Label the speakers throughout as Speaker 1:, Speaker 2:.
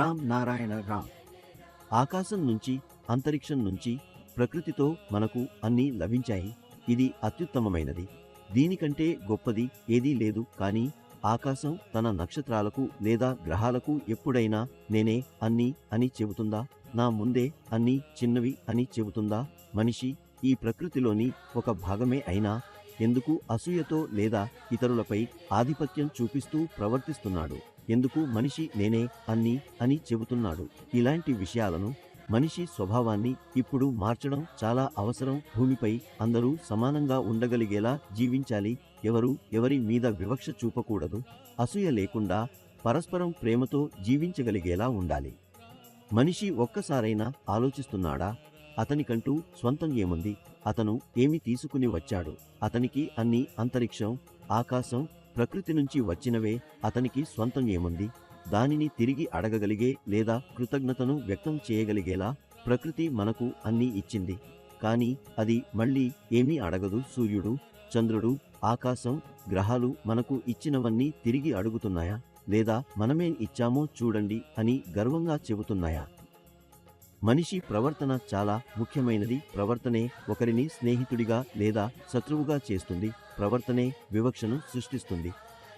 Speaker 1: రామ్ నారాయణ రామ్. ఆకాశం నుంచి, అంతరిక్షం నుంచి, ప్రకృతితో మనకు అన్నీ లభించాయి. ఇది అత్యుత్తమమైనది. దీనికంటే గొప్పది ఏదీ లేదు. కానీ ఆకాశం తన నక్షత్రాలకు లేదా గ్రహాలకు ఎప్పుడైనా నేనే అన్నీ అని చెబుతుందా? నా ముందే అన్నీ చిన్నవి అని చెబుతుందా? మనిషి ఈ ప్రకృతిలోని ఒక భాగమే అయినా ఎందుకు అసూయతో లేదా ఇతరులపై ఆధిపత్యం చూపిస్తూ ప్రవర్తిస్తున్నాడు? ఎందుకు మనిషి నేనే అన్నీ అని చెబుతున్నాడు? ఇలాంటి విషయాలను, మనిషి స్వభావాన్ని ఇప్పుడు మార్చడం చాలా అవసరం. భూమిపై అందరూ సమానంగా ఉండగలిగేలా జీవించాలి. ఎవరు ఎవరి మీద వివక్ష చూపకూడదు. అసూయ లేకుండా పరస్పరం ప్రేమతో జీవించగలిగేలా ఉండాలి. మనిషి ఒక్కసారైనా ఆలోచిస్తున్నాడా? అతనికంటూ స్వంతం ఏముంది? అతను ఏమి తీసుకుని వచ్చాడు? అతనికి అన్ని అంతరిక్షం, ఆకాశం, ప్రకృతి నుంచి వచ్చినవే. అతనికి స్వంతం ఏముంది? దానిని తిరిగి అడగగలిగే లేదా కృతజ్ఞతను వ్యక్తం చేయగలిగేలా ప్రకృతి మనకు అన్నీ ఇచ్చింది. కానీ అది మళ్ళీ ఏమీ అడగదు. సూర్యుడు, చంద్రుడు, ఆకాశం, గ్రహాలు మనకు ఇచ్చినవన్నీ తిరిగి అడుగుతున్నాయా? లేదా మనమేం ఇచ్చామో చూడండి అని గర్వంగా చెబుతున్నాయా? మనిషి ప్రవర్తన చాలా ముఖ్యమైనది. ప్రవర్తనే ఒకరిని స్నేహితుడిగా లేదా శత్రువుగా చేస్తుంది. ప్రవర్తనే వివక్షను సృష్టిస్తుంది,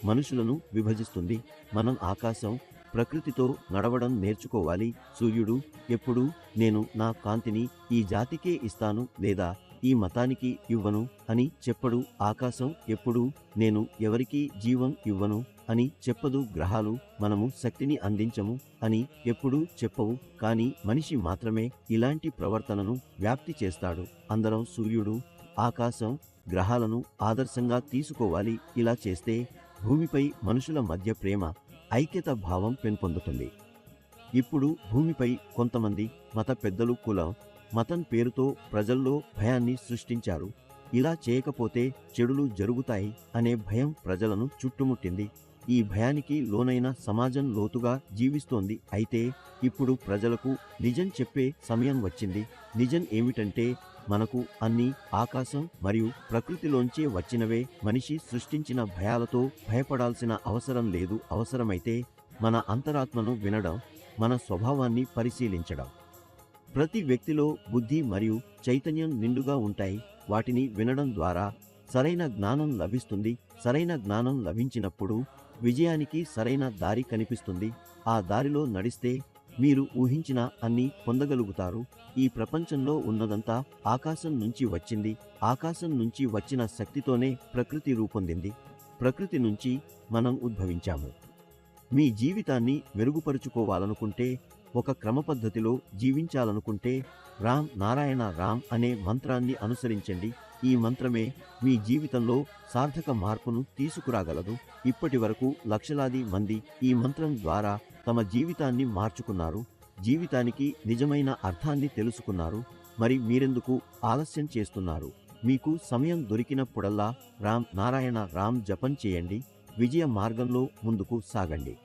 Speaker 1: మనుషులను విభజిస్తుంది. మనం ఆకాశం, ప్రకృతితో నడవడం నేర్చుకోవాలి. సూర్యుడు ఎప్పుడూ నేను నా కాంతిని ఈ జాతికే ఇస్తాను లేదా ఈ మతానికి ఇవ్వను అని చెప్పడు. ఆకాశం ఎప్పుడూ నేను ఎవరికీ జీవం ఇవ్వను అని చెప్పదు. గ్రహాలు మనము శక్తిని అందించము అని ఎప్పుడూ చెప్పవు. కానీ మనిషి మాత్రమే ఇలాంటి ప్రవర్తనను వ్యాప్తి చేస్తాడు. అందరం సూర్యుడు, ఆకాశం, గ్రహాలను ఆదర్శంగా తీసుకోవాలి. ఇలా చేస్తే భూమిపై మనుషుల మధ్య ప్రేమ, ఐక్యత భావం పెంపొందుతుంది. ఇప్పుడు భూమిపై కొంతమంది మత పెద్దలు కులం, మతం పేరుతో ప్రజల్లో భయాన్ని సృష్టించారు. ఇలా చేయకపోతే చెడులు జరుగుతాయి అనే భయం ప్రజలను చుట్టుముట్టింది. ఈ భయానికి లోనైన సమాజం లోతుగా జీవిస్తోంది. అయితే ఇప్పుడు ప్రజలకు నిజం చెప్పే సమయం వచ్చింది. నిజం ఏమిటంటే మనకు అన్నీ ఆకాశం మరియు ప్రకృతిలోంచే వచ్చినవే. మనిషి సృష్టించిన భయాలతో భయపడాల్సిన అవసరం లేదు. అవసరమైతే మన అంతరాత్మను వినడం, మన స్వభావాన్ని పరిశీలించడం. ప్రతి వ్యక్తిలో బుద్ధి మరియు చైతన్యం నిండుగా ఉంటాయి. వాటిని వినడం ద్వారా సరైన జ్ఞానం లభిస్తుంది. సరైన జ్ఞానం లభించినప్పుడు విజయానికి సరైన దారి కనిపిస్తుంది. ఆ దారిలో నడిస్తే మీరు ఊహించిన అన్నీ పొందగలుగుతారు. ఈ ప్రపంచంలో ఉన్నదంతా ఆకాశం నుంచి వచ్చింది. ఆకాశం నుంచి వచ్చిన శక్తితోనే ప్రకృతి రూపొందింది. ప్రకృతి నుంచి మనం ఉద్భవించాము. మీ జీవితాన్ని మెరుగుపరుచుకోవాలనుకుంటే, ఒక క్రమపద్ధతిలో జీవించాలనుకుంటే రామ్ నారాయణ రామ్ అనే మంత్రాన్ని అనుసరించండి. ఈ మంత్రమే మీ జీవితంలో సార్థక మార్పును తీసుకురాగలదు. ఇప్పటి వరకు లక్షలాది మంది ఈ మంత్రం ద్వారా తమ జీవితాన్ని మార్చుకున్నారు. జీవితానికి నిజమైన అర్థాన్ని తెలుసుకున్నారు. మరి మీరెందుకు ఆలస్యం చేస్తున్నారు? మీకు సమయం దొరికినప్పుడల్లా రామ్ నారాయణ రామ్ జపం చేయండి. విజయ మార్గంలో ముందుకు సాగండి.